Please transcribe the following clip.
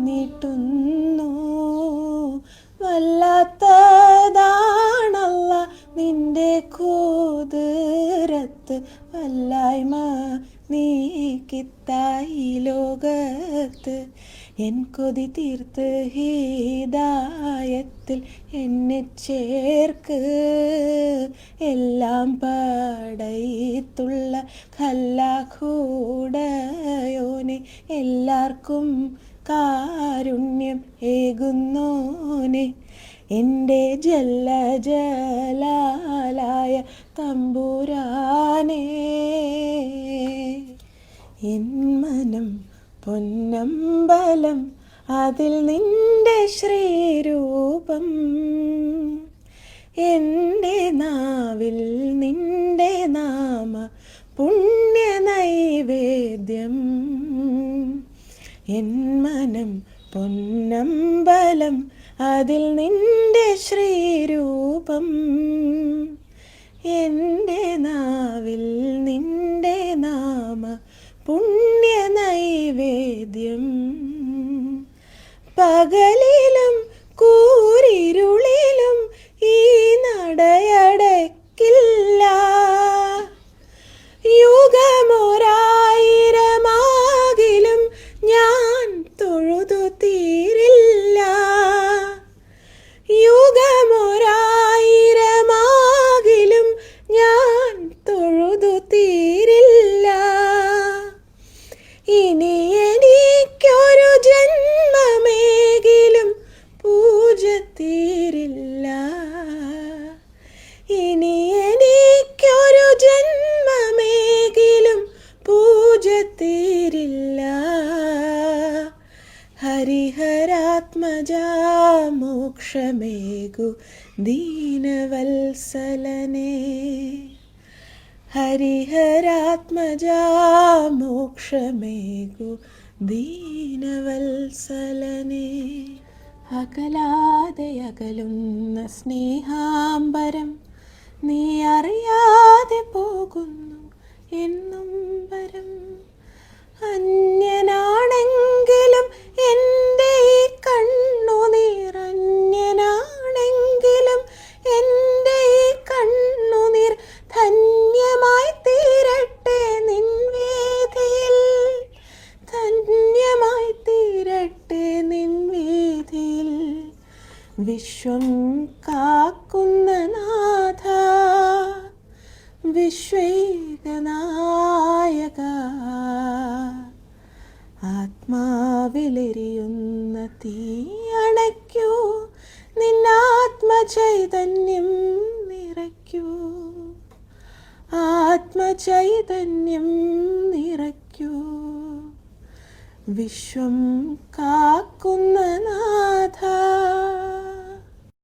നീട്ടുന്നു. വല്ലാത്തതാണല്ല നിന്റെ കൂതിരത്ത്, വല്ലായ്മ നീക്കിത്തായി ലോകത്ത്. എൻ കൊതി തീർത്ത് ഹിദായത്തിൽ എന്നെ ചേർക്ക്. എല്ലാം പടയത്തുള്ള ഖല്ലാഹുടയോനെ, എല്ലാവർക്കും കാരുണ്യം ഏകുന്നോനെ. എൻ്റെ ജല്ല ജലാലായ തമ്പുരാനേ, എൻ മനം പൊന്നമ്പലം, അതിൽ നിന്റെ ശ്രീരൂപം. എൻ്റെ നാവിൽ നിന്റെ നാമ പുണ്യ നൈവേദ്യം. എൻ മനം പൊന്നമ്പലം, അതിൽ നിന്റെ ശ്രീരൂപം. എൻ്റെ നാവിൽ നിന്റെ നാമ പുണ്യ നൈവേദ്യം. പകലിലും കൂരിരുളിലും ഈ നടയടക്കില്ല. യുഗമൊരായിരമാകിലും ഞാൻ തൊഴുതു തീരില്ല. യുഗമൊരായിരമാകിലും ഞാൻ തൊഴുതു തീരില്ല. ഇനി എനിക്കൊരു ജന്മമേകിലും പൂജ തീരില്ല. ഇനി എനിക്കൊരു ജന്മമേകിലും പൂജ തീരില്ല. ഹരിഹരാത്മജാ മോക്ഷമേകു ദീനവത്സലനേ. ഹരിഹരാത്മജാ മോക്ഷമേകു ദീനവത്സലനേ. അകലാതെ അകലുന്ന സ്നേഹാംബരം, നീ അറിയാതെ പോകുന്നു എന്നും വരം. അന്യനാണെങ്കിലും എൻ്റെ ഈ കണ്ണുനീർ, അന്യനാണെങ്കിലും എൻ്റെ ഈ കണ്ണുനീർ ധന്യമായി തീരട്ടെ നിൻ വീഥിയിൽ, ധന്യമായി തീരട്ടെ നിൻ വീഥിയിൽ. വിശ്വം കാക്കുന്ന നാഥ, വിശ്വൈകനായക, ആത്മാവിലെരിയുന്ന തീയണയ്ക്കൂ, നിന്നാത്മചൈതന്യം നിറയ്ക്കൂ, ആത്മചൈതന്യം നിറയ്ക്കൂ. വിശ്വം കാക്കുന്ന നാഥ.